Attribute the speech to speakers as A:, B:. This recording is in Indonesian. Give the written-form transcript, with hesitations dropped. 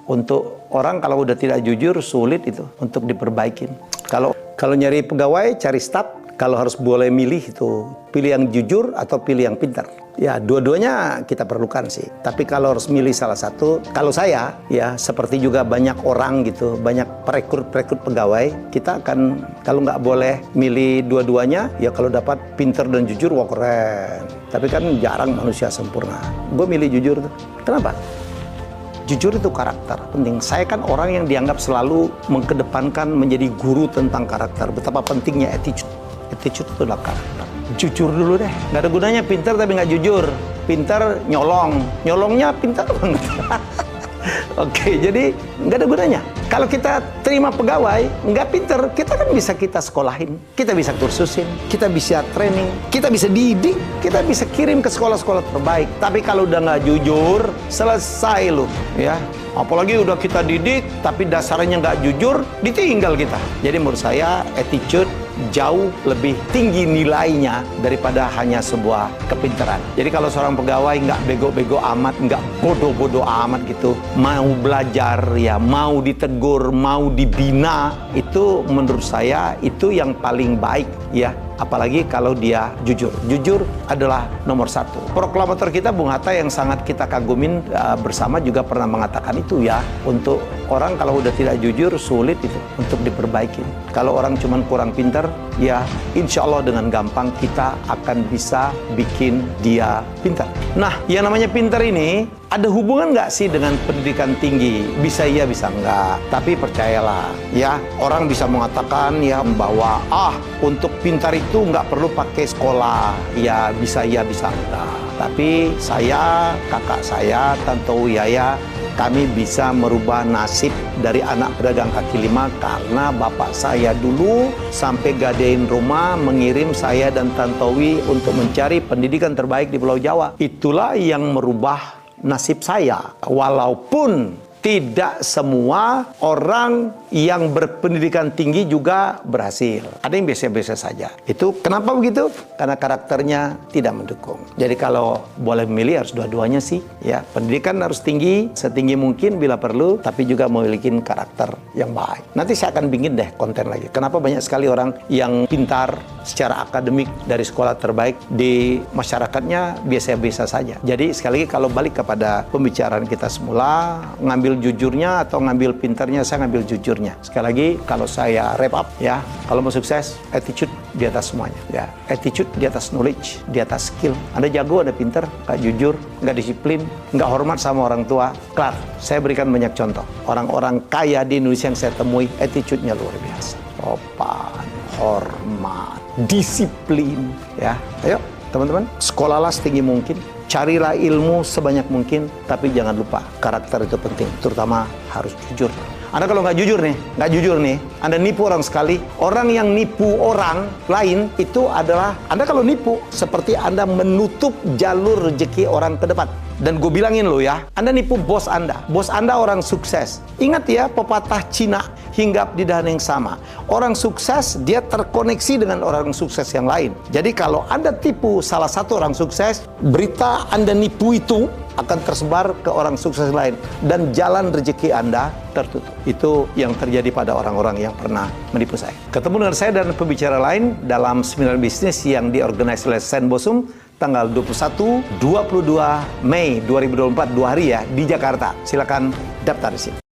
A: Untuk orang kalau udah tidak jujur, sulit itu untuk diperbaikin. Kalau nyari pegawai, cari staf. Kalau harus boleh milih itu, pilih yang jujur atau pilih yang pintar. Ya, dua-duanya kita perlukan sih. Tapi kalau harus milih salah satu, kalau saya, ya seperti juga banyak orang gitu, banyak perekrut pegawai, kita akan, kalau nggak boleh milih dua-duanya, ya kalau dapat pintar dan jujur, wah keren. Tapi kan jarang manusia sempurna. Gue milih jujur tuh. Kenapa? Jujur itu karakter penting. Saya kan orang yang dianggap selalu mengedepankan menjadi guru tentang karakter. Betapa pentingnya attitude. Attitude itu adalah karakter. Jujur dulu deh. Nggak ada gunanya pintar tapi nggak jujur. Pintar nyolong. Nyolongnya pintar banget. Oke, jadi nggak ada gunanya. Kalau kita terima pegawai, nggak pintar, kita kan bisa kita sekolahin. Kita bisa kursusin. Kita bisa training. Kita bisa didik. Kita bisa kirim ke sekolah-sekolah terbaik. Tapi kalau udah nggak jujur, selesai lu. Ya. Apalagi udah kita didik, tapi dasarnya nggak jujur, ditinggal kita. Jadi menurut saya, attitude jauh lebih tinggi nilainya daripada hanya sebuah kepintaran. Jadi kalau seorang pegawai nggak bego-bego amat, nggak bodoh-bodoh amat gitu, mau belajar, ya mau ditegur, mau dibina, itu menurut saya itu yang paling baik ya. Apalagi kalau dia jujur. Jujur adalah nomor satu. Proklamator kita Bung Hatta yang sangat kita kagumin bersama juga pernah mengatakan itu ya. Untuk orang kalau udah tidak jujur, sulit itu untuk diperbaiki. Kalau orang cuma kurang pintar, ya insya Allah dengan gampang kita akan bisa bikin dia pintar. Nah, yang namanya pintar ini ada hubungan nggak sih dengan pendidikan tinggi? Bisa iya, bisa enggak. Tapi percayalah, ya orang bisa mengatakan ya bahwa untuk pintar itu nggak perlu pakai sekolah. Ya bisa iya, bisa enggak. Tapi saya, kakak saya, Tante Uyaya, kami bisa merubah nasib dari anak pedagang kaki lima karena bapak saya dulu sampai gadein rumah mengirim saya dan Tantowi untuk mencari pendidikan terbaik di Pulau Jawa. Itulah yang merubah nasib saya. Walaupun tidak semua orang yang berpendidikan tinggi juga berhasil. Ada yang biasa-biasa saja. Itu kenapa begitu? Karena karakternya tidak mendukung. Jadi kalau boleh memilih harus dua-duanya sih. Ya, pendidikan harus tinggi, setinggi mungkin bila perlu, tapi juga memiliki karakter yang baik. Nanti saya akan bikin deh konten lagi. Kenapa banyak sekali orang yang pintar secara akademik dari sekolah terbaik di masyarakatnya biasa-biasa saja. Jadi sekali lagi kalau balik kepada pembicaraan kita semula, ngambil jujurnya atau ngambil pintarnya, saya ngambil jujurnya. Sekali lagi, kalau saya wrap up ya, kalau mau sukses, attitude di atas semuanya. Ya, attitude di atas knowledge, di atas skill. Anda jago, Anda pintar, nggak jujur, nggak disiplin, nggak hormat sama orang tua. Kelar. Saya berikan banyak contoh. Orang-orang kaya di Indonesia yang saya temui, attitude-nya luar biasa. Sopan, hormat, disiplin. Ya, ayo teman-teman, sekolahlah setinggi mungkin. Carilah ilmu sebanyak mungkin, tapi jangan lupa karakter itu penting, terutama harus jujur. Anda kalau nggak jujur nih, Anda nipu orang sekali. Orang yang nipu orang lain itu adalah, Anda kalau nipu seperti Anda menutup jalur rezeki orang ke depan. Dan gue bilangin lo ya, Anda nipu bos Anda orang sukses. Ingat ya, pepatah Cina, hinggap di dahan yang sama. Orang sukses, dia terkoneksi dengan orang sukses yang lain. Jadi kalau Anda tipu salah satu orang sukses, berita Anda nipu itu akan tersebar ke orang sukses lain. Dan jalan rezeki Anda tertutup. Itu yang terjadi pada orang-orang yang pernah menipu saya. Ketemu dengan saya dan pembicara lain dalam seminar bisnis yang diorganisasi oleh Sen Bosum tanggal 21-22 Mei 2024, 2 hari ya, di Jakarta. Silakan daftar di sini.